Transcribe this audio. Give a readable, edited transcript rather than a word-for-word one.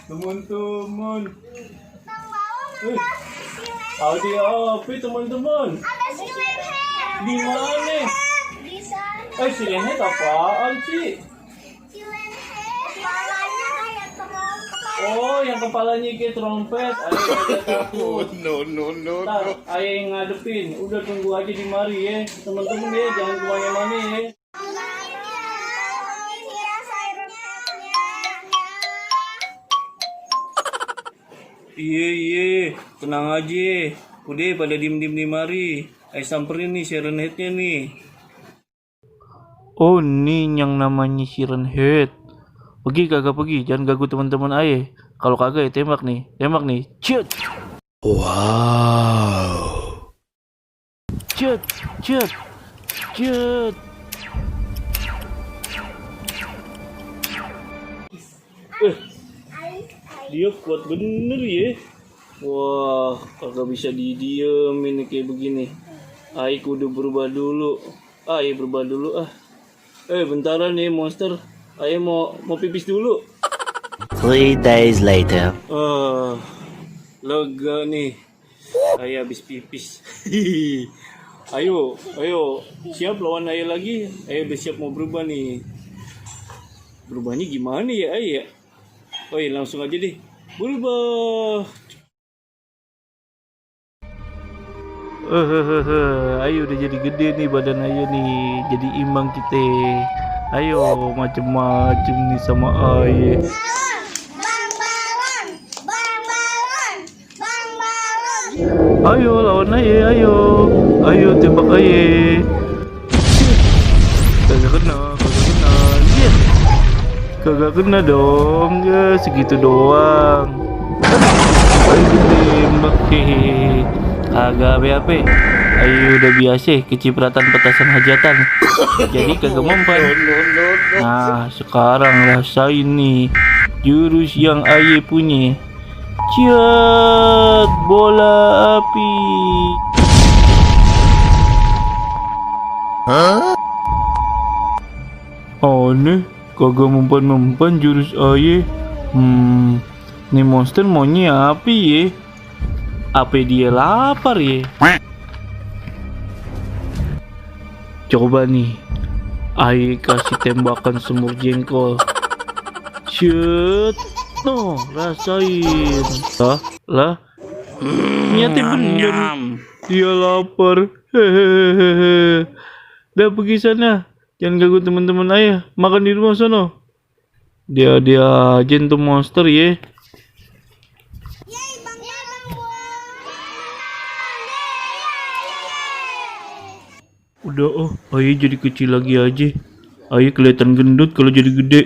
Teman-teman. Ada apa teman-teman? Ada si leher. Di mana? Di sana. Si leher apaan sih? Si leher. Kepalanya kayak trompet. Oh, yang kepalanya kayak trompet. Ayo jangan takut. No. Ntar, ayo yang ngadepin. Udah tunggu aja di mari ya. Teman-teman ya, jangan kemana-mana ya. Iya, tenang aja. Udah pada diem-diem di mari. Ayo samperin nih Siren Head-nya nih. Oh, nih yang namanya Siren Head. Pergi kagak pergi, jangan ganggu teman-teman aye. Kalau kagak ya tembak nih. Cut. Wow. Cut. Dia kuat bener ya. Wah, kagak bisa didiemin kayak begini. Aik udah berubah dulu. Berubah dulu. Bentaran nih monster. Ayo mau pipis dulu. 3 days later. Lega nih. Ayo habis pipis. Ayo. Siap lawan Ayo lagi. Ayo udah siap mau berubah nih. Berubahnya gimana ya Ayo? Langsung aja deh. Berubah. Ayo udah jadi gede nih badan Ayo nih. Jadi imbang kita. Ayo macem-macem nih sama Ayo. Ayo lawan Ayo. Ayo tembak Ayo. Kagak kena. Iya. Kagak kena dong, ya segitu doang. Ayo ditembak, kagak BAP. Ayo udah biasa kecipratan petasan hajatan. Jadi kagak mempan. Nah sekarang rasain nih jurus yang Ayo punya. Ciat bola api. Aneh. Kagak mempan jurus Ayo. Nih monster maunya apa ya? Apa dia lapar ya? Coba nih Ayo kasih tembakan semur jengkol. Shit. No, rasain. Lah. Nyata bener. Dia lapar. Hehehe. Udah pergi sana. Jangan ganggu teman-teman Ayo. Makan di rumah sono. Dia aja tuh monster ya. Udah Ayo jadi kecil lagi aja. Ayo kelihatan gendut kalau jadi gede.